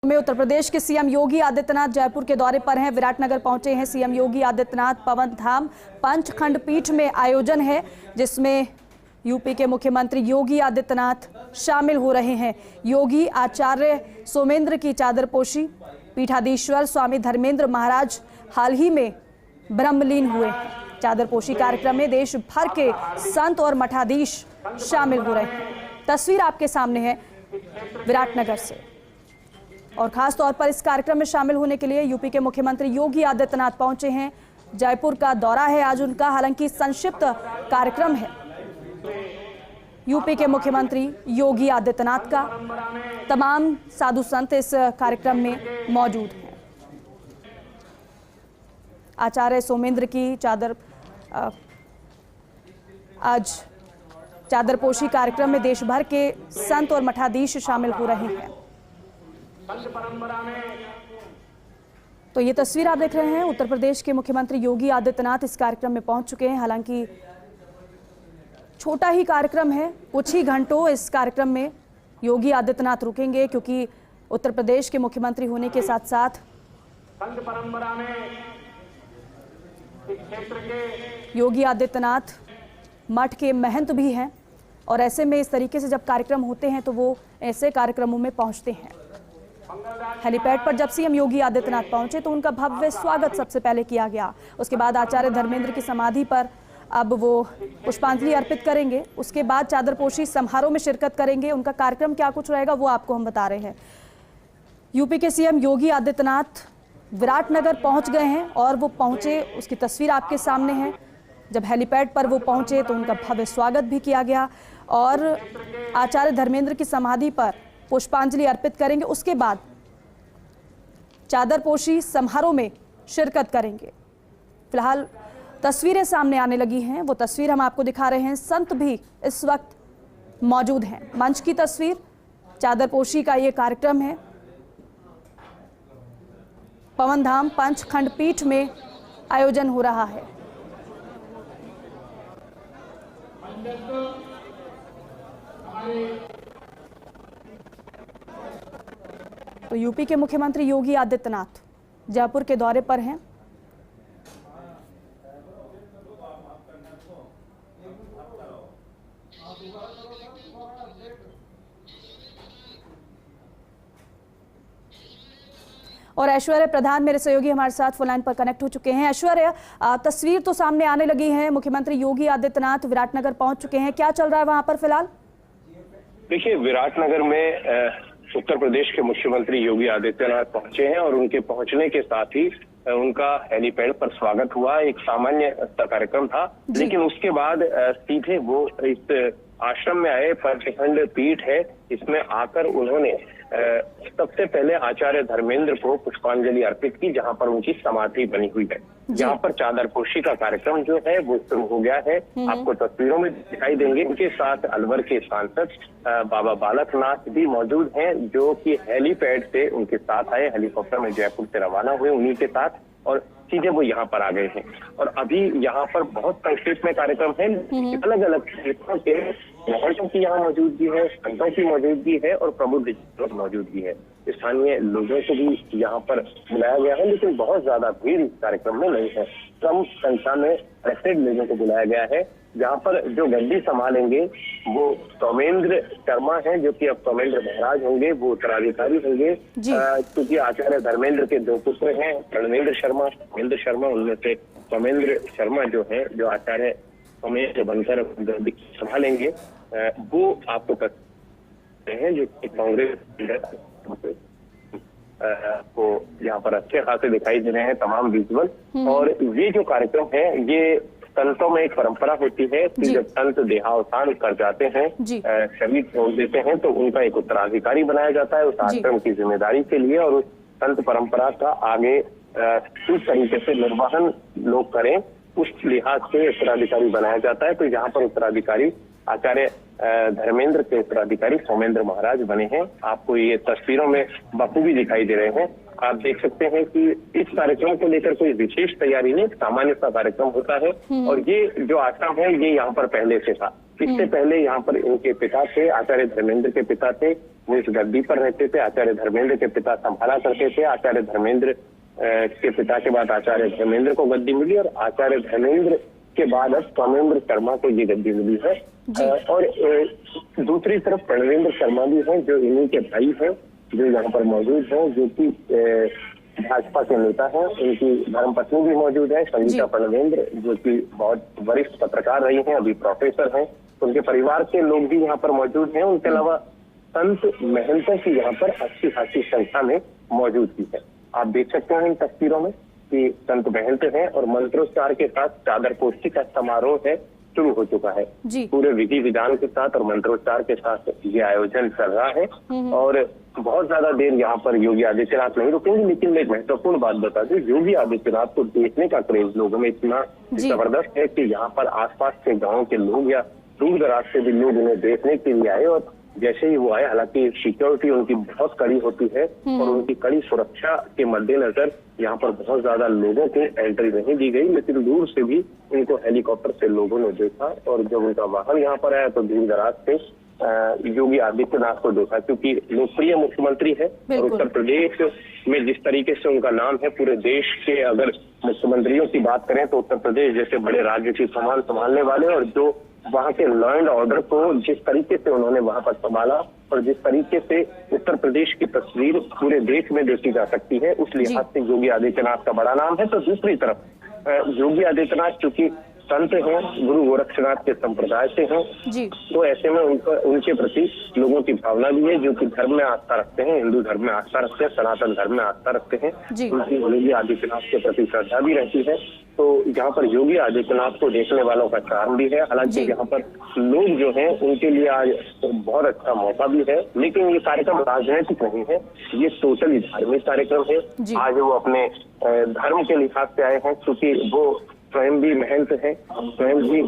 में उत्तर प्रदेश के सीएम योगी आदित्यनाथ जयपुर के दौरे पर हैं। विराटनगर पहुंचे हैं सीएम योगी आदित्यनाथ। पवन धाम पंचखंड पीठ में आयोजन है जिसमें यूपी के मुख्यमंत्री योगी आदित्यनाथ शामिल हो रहे हैं। योगी आचार्य सोमेंद्र की चादरपोशी। पीठाधीश्वर स्वामी धर्मेंद्र महाराज हाल ही में ब्रह्मलीन हुए हैं। चादरपोशी कार्यक्रम में देश भर के संत और मठाधीश शामिल हो रहे हैं। तस्वीर आपके सामने है विराटनगर से। और खास तौर पर इस कार्यक्रम में शामिल होने के लिए यूपी के मुख्यमंत्री योगी आदित्यनाथ पहुंचे हैं। जयपुर का दौरा है आज उनका, हालांकि संक्षिप्त कार्यक्रम है। यूपी के मुख्यमंत्री योगी आदित्यनाथ का तमाम साधु संत इस कार्यक्रम में मौजूद हैं। आचार्य सोमेंद्र की आज चादरपोशी कार्यक्रम में देश भर के संत और मठाधीश शामिल हो रहे हैं। तो ये तस्वीर आप देख रहे हैं, उत्तर प्रदेश के मुख्यमंत्री योगी आदित्यनाथ इस कार्यक्रम में पहुंच चुके हैं। हालांकि छोटा ही कार्यक्रम है, कुछ ही घंटों इस कार्यक्रम में योगी आदित्यनाथ रुकेंगे, क्योंकि उत्तर प्रदेश के मुख्यमंत्री होने के साथ साथ योगी आदित्यनाथ मठ के महंत भी हैं और ऐसे में इस तरीके से जब कार्यक्रम होते हैं तो वो ऐसे कार्यक्रमों में पहुंचते हैं। हेलीपैड पर जब सीएम योगी आदित्यनाथ पहुंचे तो उनका भव्य स्वागत सबसे पहले किया गया। उसके बाद आचार्य धर्मेंद्र की समाधि पर अब वो पुष्पांजलि अर्पित करेंगे। उसके बाद चादरपोशी समारोह में शिरकत करेंगे। उनका कार्यक्रम क्या कुछ रहेगा वो आपको हम बता रहे हैं। यूपी के सीएम योगी आदित्यनाथ विराटनगर पहुंच गए हैं और वो पहुंचे, उसकी तस्वीर आपके सामने है। जब हेलीपैड पर वो पहुंचे तो उनका भव्य स्वागत भी किया गया और आचार्य धर्मेंद्र की समाधि पर पुष्पांजलि अर्पित करेंगे। उसके बाद चादरपोशी समारोह में शिरकत करेंगे। फिलहाल तस्वीरें सामने आने लगी हैं, वो तस्वीर हम आपको दिखा रहे हैं। संत भी इस वक्त मौजूद हैं। मंच की तस्वीर, चादरपोशी का ये कार्यक्रम है। पवन धाम पंचखंड पीठ में आयोजन हो रहा है। तो यूपी के मुख्यमंत्री योगी आदित्यनाथ जयपुर के दौरे पर हैं। और ऐश्वर्य प्रधान मेरे सहयोगी हमारे साथ फोन लाइन पर कनेक्ट हो चुके हैं। ऐश्वर्य, तस्वीर तो सामने आने लगी है। मुख्यमंत्री योगी आदित्यनाथ विराटनगर पहुंच चुके हैं, क्या चल रहा है वहां पर फिलहाल? देखिए, विराटनगर में उत्तर प्रदेश के मुख्यमंत्री योगी आदित्यनाथ पहुंचे हैं और उनके पहुंचने के साथ ही उनका हेलीपैड पर स्वागत हुआ। एक सामान्य कार्यक्रम था, लेकिन उसके बाद सीधे वो इस आश्रम में आए। पंचखंड पीठ है, इसमें आकर उन्होंने सबसे पहले आचार्य धर्मेंद्र को पुष्पांजलि अर्पित की, जहां पर उनकी समाधि बनी हुई है। यहाँ पर चादरपोशी का कार्यक्रम जो है वो शुरू हो गया है, आपको तस्वीरों में दिखाई देंगे। उनके साथ अलवर के सांसद बाबा बालकनाथ भी मौजूद हैं, जो कि हेलीपैड से उनके साथ आए। हेलीकॉप्टर में जयपुर से रवाना हुए उन्हीं के साथ और सीधे वो यहाँ पर आ गए हैं। और अभी यहाँ पर बहुत संक्षिप्त में कार्यक्रम है। अलग अलग क्षेत्रों के महंतों की यहाँ मौजूदगी है, संतों की मौजूदगी है और प्रबुद्ध मौजूदगी है। स्थानीय लोगों को भी यहाँ पर बुलाया गया है, लेकिन बहुत ज्यादा भीड़ इस कार्यक्रम में नहीं है। कम संख्या में ऐसे लोगों को बुलाया गया है। जहाँ पर जो गद्दी संभालेंगे वो सोमेंद्र शर्मा हैं, जो कि अब सोमेंद्र महाराज होंगे, वो उत्तराधिकारी होंगे। क्योंकि आचार्य धर्मेंद्र के दो पुत्र हैं, धर्मेंद्र शर्मा, उनमें से सोमेंद्र शर्मा जो है, जो आचार्य सोमेंद्र बनकर गद्दी संभालेंगे, वो आपको पता है, जो कि कांग्रेस को यहाँ पर अच्छे खासे दिखाई दे रहे हैं तमाम विजुअल। और ये जो कार्यक्रम है, ये संतों में एक परंपरा होती है कि जब संत देहावसान कर जाते हैं, शरीर छोड़ देते हैं, तो उनका एक उत्तराधिकारी बनाया जाता है उस आश्रम की जिम्मेदारी के लिए। और उस संत परंपरा का आगे किस तरीके से निर्वहन लोग करें, उस लिहाज से उत्तराधिकारी बनाया जाता है। तो यहाँ पर उत्तराधिकारी आचार्य धर्मेंद्र के उत्तराधिकारी सोमेंद्र महाराज बने हैं। आपको ये तस्वीरों में बखूबी दिखाई दे रहे हैं। आप देख सकते हैं कि इस कार्यक्रम को लेकर कोई विशेष तैयारी नहीं, सामान्य सा कार्यक्रम होता है। और ये जो आश्रम है ये यहाँ पर पहले से था। इससे पहले यहाँ पर इनके पिता थे, आचार्य धर्मेंद्र के पिता थे वो इस गद्दी पर रहते थे। आचार्य धर्मेंद्र के पिता संभाला करते थे। आचार्य धर्मेंद्र के पिता के बाद आचार्य धर्मेंद्र को गद्दी मिली और आचार्य धर्मेंद्र के बाद अब सोमेंद्र शर्मा को ये गद्दी मिली है। और दूसरी तरफ प्रणवेंद्र शर्मा भी हैं जो इन्हीं के भाई हैं, जो यहाँ पर मौजूद हैं, जो कि भाजपा के नेता हैं। उनकी धर्मपत्नी भी मौजूद है, संगीता प्रणवेंद्र, जो कि बहुत वरिष्ठ पत्रकार रही हैं, अभी प्रोफेसर हैं। उनके परिवार के लोग भी यहाँ पर मौजूद हैं। उनके अलावा संत महंतों की यहाँ पर अच्छी खासी संख्या में मौजूदगी है। आप देख सकते हैं इन तस्वीरों में कि संत महंत हैं और मंत्रोच्चार के साथ चादर पोस्ती का समारोह है शुरू हो चुका है। पूरे विधि विधान के साथ और मंत्रोच्चार के साथ ये आयोजन चल रहा है। और बहुत ज्यादा देर यहाँ पर योगी आदित्यनाथ नहीं रुकेंगे, लेकिन एक महत्वपूर्ण बात बता दूं, योगी आदित्यनाथ को देखने का क्रेज लोगों में इतना जबरदस्त है कि यहाँ पर आसपास के गाँव के लोग या दूर दराज से भी लोग उन्हें देखने के लिए आए। और जैसे ही वो आए, हालांकि सिक्योरिटी उनकी बहुत कड़ी होती है और उनकी कड़ी सुरक्षा के मद्देनजर यहाँ पर बहुत ज्यादा लोगों को एंट्री नहीं दी गई, लेकिन दूर से भी उनको हेलीकॉप्टर से लोगों ने देखा। और जब उनका वाहन यहाँ पर आया तो दूर दराज से योगी आदित्यनाथ को देखा, क्योंकि लोकप्रिय मुख्यमंत्री है। और उत्तर प्रदेश में जिस तरीके से उनका नाम है, पूरे देश के अगर मुख्यमंत्रियों की बात करें तो उत्तर प्रदेश जैसे बड़े राज्य की कमान संभालने वाले, और जो वहाँ के लॉ एंड ऑर्डर को जिस तरीके से उन्होंने वहाँ पर संभाला और जिस तरीके से उत्तर प्रदेश की तस्वीर पूरे देश में देखी जा सकती है, उस लिहाज से योगी आदित्यनाथ का बड़ा नाम है। तो दूसरी तरफ योगी आदित्यनाथ चूंकि संत हैं, गुरु गोरक्षनाथ के संप्रदाय से हैं, तो ऐसे में उनके प्रति लोगों की भावना भी है, जो कि धर्म में आस्था रखते हैं, हिंदू धर्म में आस्था रखते हैं, सनातन धर्म में आस्था रखते हैं, उनकी योगी आदित्यनाथ के प्रति श्रद्धा भी रहती है। तो यहाँ पर योगी आदित्यनाथ को देखने वालों का चार्म भी है। हालांकि यहाँ पर लोग जो हैं उनके लिए आज बहुत अच्छा मौका भी है, लेकिन ये कार्यक्रम राजनीतिक नहीं है, ये टोटली धार्मिक कार्यक्रम है। आज वो अपने धर्म के लिहाज से आए हैं, क्योंकि वो स्वयं भी महंत है, स्वयं भी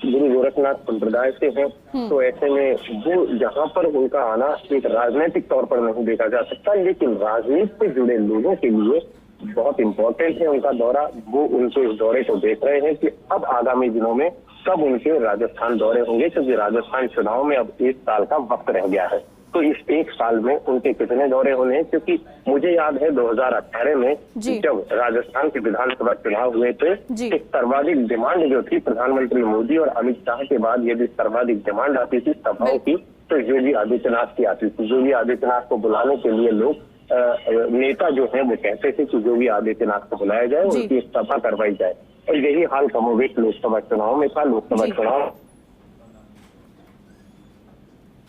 गुरु गोरखनाथ संप्रदाय से हैं। तो ऐसे में वो यहाँ पर उनका आना एक राजनीतिक तौर पर नहीं देखा जा सकता, लेकिन राजनीति से जुड़े लोगों के लिए बहुत इम्पोर्टेंट है उनका दौरा। वो उनके इस दौरे को देख रहे हैं कि अब आगामी दिनों में कब उनके राजस्थान दौरे होंगे, क्योंकि राजस्थान चुनाव में अब 1 साल का वक्त रह गया है। तो इस 1 साल में उनके कितने दौरे होने हैं, क्योंकि मुझे याद है 2018 में जब राजस्थान के विधानसभा चुनाव हुए थे, एक सर्वाधिक डिमांड जो थी प्रधानमंत्री मोदी और अमित शाह के बाद यदि सर्वाधिक डिमांड आती थी सभाओं की, तो योगी आदित्यनाथ की आती थी। योगी आदित्यनाथ को बुलाने के लिए लोग नेता जो है वो कहते थे कि योगी आदित्यनाथ को बुलाया जाए, उनकी सभा करवाई जाए। और यही हाल कमोबेश लोकसभा चुनाव में था। लोकसभा चुनाव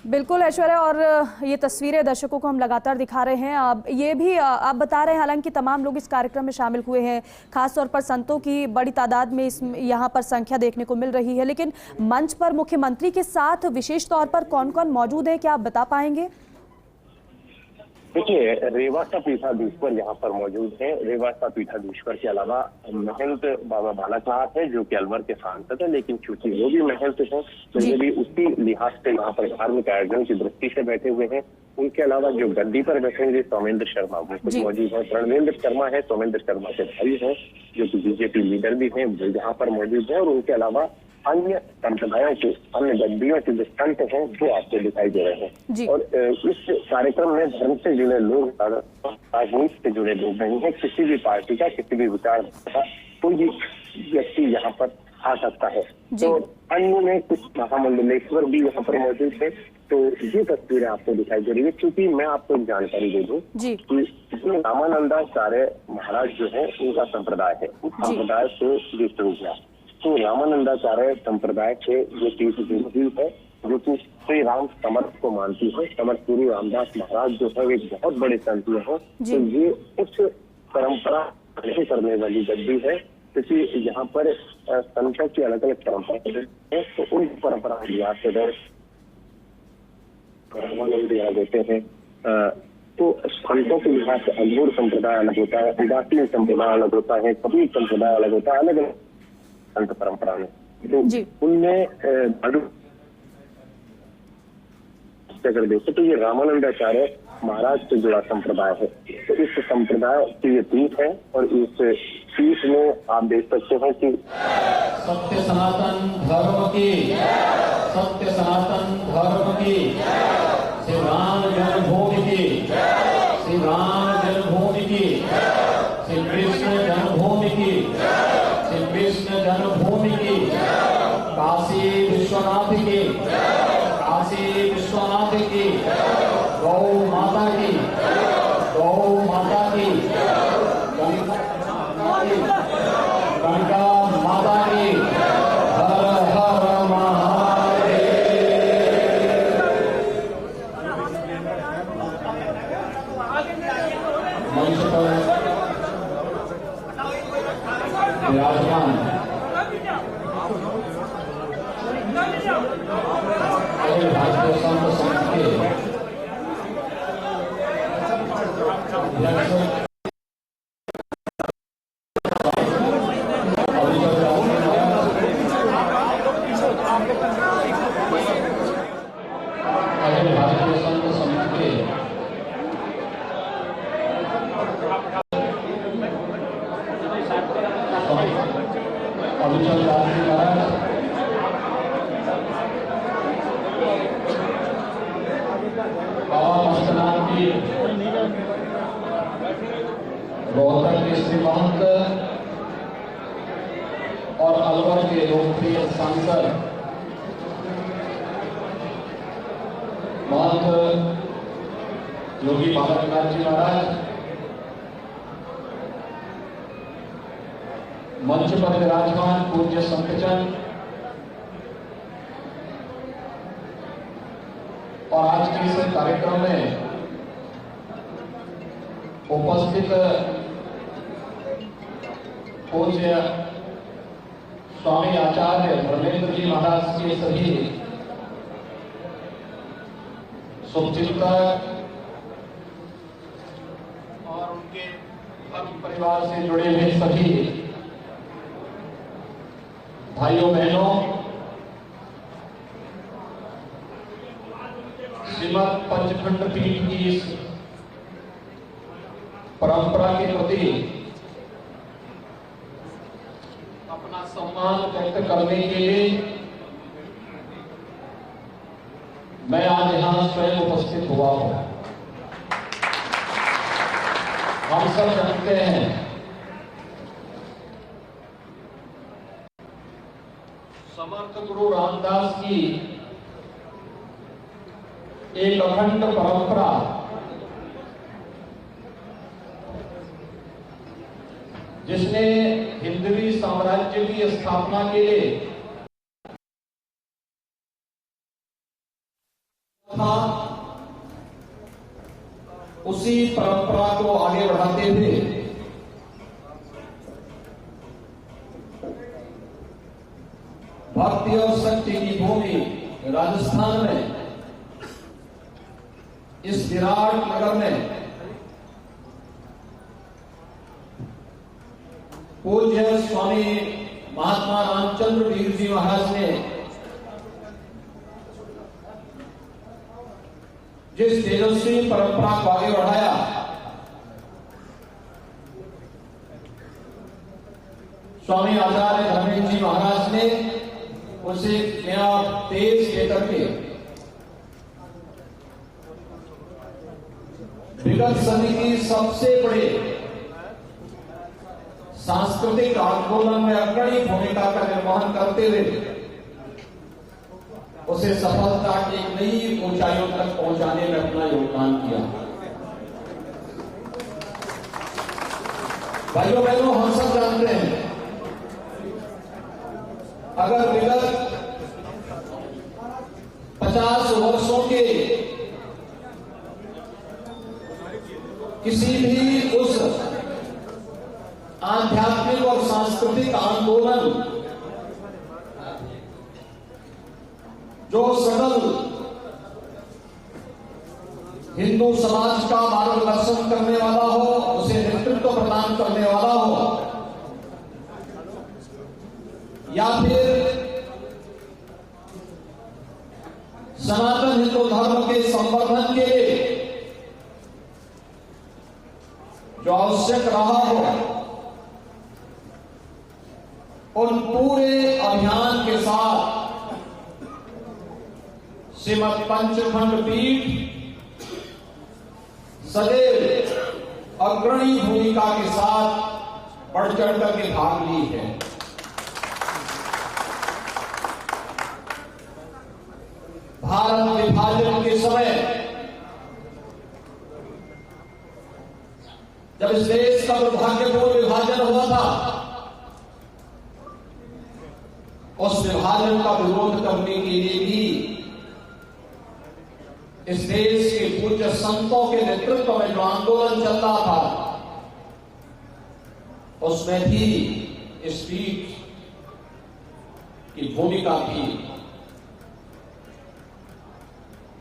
बिल्कुल ऐश्वर्या, और ये तस्वीरें दर्शकों को हम लगातार दिखा रहे हैं। अब ये भी आप बता रहे हैं, हालांकि तमाम लोग इस कार्यक्रम में शामिल हुए हैं, खासतौर पर संतों की बड़ी तादाद में यहाँ पर संख्या देखने को मिल रही है, लेकिन मंच पर मुख्यमंत्री के साथ विशेष तौर पर कौन कौन मौजूद है, क्या आप बता पाएंगे? देखिए, रेवासा पीठाधीश्वर यहाँ पर मौजूद हैं। रेवासा पीठाधीश्वर के अलावा महंत बाबा बालकनाथ है, जो कि अलवर के सांसद है, लेकिन चूंकि वो भी महंत हैं तो ये भी उसी लिहाज से यहाँ पर धार्मिक आयोजन की दृष्टि से बैठे हुए हैं। उनके अलावा जो गद्दी पर बैठेंगे सोमेंद्र शर्मा वो मौजूद है। प्रणवेंद्र शर्मा है, सोमेंद्र शर्मा के भाई हैं, जो कि बीजेपी लीडर भी हैं, वो यहाँ पर मौजूद है। और उनके अलावा अन्य संप्रदायों के अन्य गद्दियों के जो संत हैं वो आपको दिखाई दे रहे हैं। और इस कार्यक्रम में धर्म से जुड़े लोग, राजनीति से जुड़े लोग नहीं है, किसी भी पार्टी का, किसी भी विचार का कोई भी व्यक्ति यहाँ पर आ सकता है। तो अन्य में कुछ महामंडलेश्वर भी यहाँ पर मौजूद है। तो ये तस्वीरें आपको दिखाई दे रही है। क्योंकि मैं आपको एक जानकारी दे दूं कि इसमें रामानंदाचार्य महाराज जो है उनका संप्रदाय है, उस संप्रदाय से ये शुरू हुआ। तो रामानंदाचार्य संप्रदाय के जो तीर्थदेवी है, जो कि श्री राम समर्थ को मानती है, समर्थ गुरु रामदास महाराज जो है एक बहुत बड़े संत है। तो ये उस परंपरा नहीं करने वाली गद्दी है, क्योंकि यहाँ पर संतों की अलग अलग परंपरा है। तो उन परंपरा के लिहाज से देते हैं। तो संतों के लिहाज से अघोर संप्रदाय अलग होता है, उदासीन संप्रदाय अलग होता है, कबीर संप्रदाय अलग होता है, अलग अलग संत परंपरा में। तो उनमें अगर देखें तो ये रामानंदाचार्य महाराज से जुड़ा संप्रदाय है। तो इस संप्रदाय की ये पीठ है और इस पीठ में आप देख सकते हैं कि सत्य सनातन धर्म की, सत्य सनातन धर्म की, राम जन्मभूमि की, श्री राम जन्मभूमि की, श्री कृष्ण जन्मभूमि की, श्री कृष्ण जन्मभूमि की, काशी विश्वनाथ की, काशी विश्वनाथ की, गौ माता की, गौ माता की, गंगा माता की, हर हर महादेव। मंच पर विराजमान अखिल भारतीय संत संघ के अध्यक्ष अखिल भारतीय संत संघ के अभिचल राजी महाराज, बाबा मस्तनाथ की रोहतक के श्री महंत और अलवर के लोकप्रिय सांसद महंत योगी बालाजीनाथ जी महाराज, मंच पर विराजमान पूज्य संतजन और आज के इस कार्यक्रम में उपस्थित पूज्य स्वामी आचार्य धर्मेंद्र जी महाराज के सभी शुभचिंतक और उनके धर्म परिवार से जुड़े हुए सभी भाइयों बहनों, श्रीमद पंचखंड पीठ की इस परंपरा के प्रति अपना सम्मान व्यक्त करने के लिए मैं आज यहां स्वयं उपस्थित हुआ हूं। हम सब जानते हैं समर्थ गुरु रामदास की एक अखंड परंपरा जिसने हिंदवी साम्राज्य की स्थापना के लिए था, उसी परंपरा को आगे बढ़ाते हुए भक्ति और शक्ति की भूमि राजस्थान में इस विराट नगर में पूज्य स्वामी महात्मा रामचंद्र वीर जी महाराज ने जिस तेजस्वी परंपरा को आगे बढ़ाया, स्वामी आचार्य धर्मेंद्र जी महाराज ने उसे नया तेज देकर के विगत समय की सबसे बड़े सांस्कृतिक आंदोलन में अग्रणी भूमिका का निर्वहन करते हुए उसे सफलता की नई ऊंचाइयों तक पहुंचाने में अपना योगदान किया। भाइयों बहनों, हम सब जानते हैं अगर विगत 50 वर्षों के किसी भी उस आध्यात्मिक और सांस्कृतिक आंदोलन जो सकल हिंदू समाज का मार्गदर्शन करने वाला हो, उसे नेतृत्व प्रदान करने वाला हो, या फिर सनातन हिंदू धर्म के संवर्धन के लिए जो आवश्यक रहा हो, उन पूरे अभियान के साथ श्रीमद पंचखंड पीठ सदैव अग्रणी भूमिका के साथ बढ़ चढ़ करके भाग ली है। भारत विभाजन के समय जब इस देश का दुर्भाग्यपूर्ण विभाजन हुआ था, उस विभाजन का विरोध करने के लिए भी इस देश के पूज्य संतों के नेतृत्व में जो आंदोलन चल रहा था, उसमें भी इस पीठ की भूमिका थी।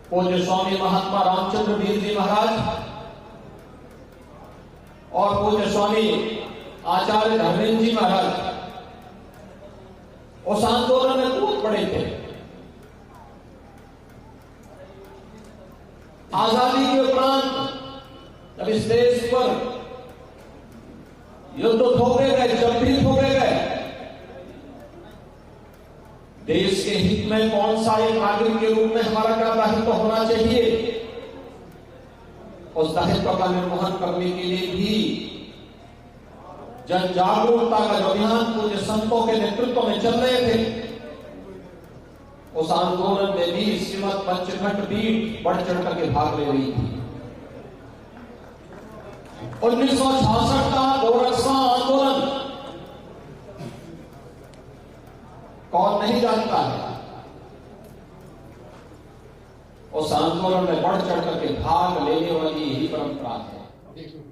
पूज्य स्वामी महात्मा रामचंद्र वीर जी महाराज और पूज्य स्वामी आचार्य धर्मेंद्र जी महाराज उस आंदोलन में कूद पड़े थे। आजादी के उपरांत जब इस देश पर युद्ध थोपे गए, जब भी थोपे गए, देश के हित में कौन सा एक नागरिक के रूप में हमारा क्या दायित्व होना चाहिए, उस दायित्व का निर्वहन करने के लिए भी जन जागरूकता का जो अभियान पूज्य संतों के नेतृत्व में चल रहे थे, उस आंदोलन में भी श्रीमद पंचखंड पीठ बढ़ चढ़ करके भाग ले रही थी। 1966 का गोरखा आंदोलन कौन नहीं जानता है। उस आंदोलन में बढ़ चढ़ करके भाग लेने वाली यही परंपरा है।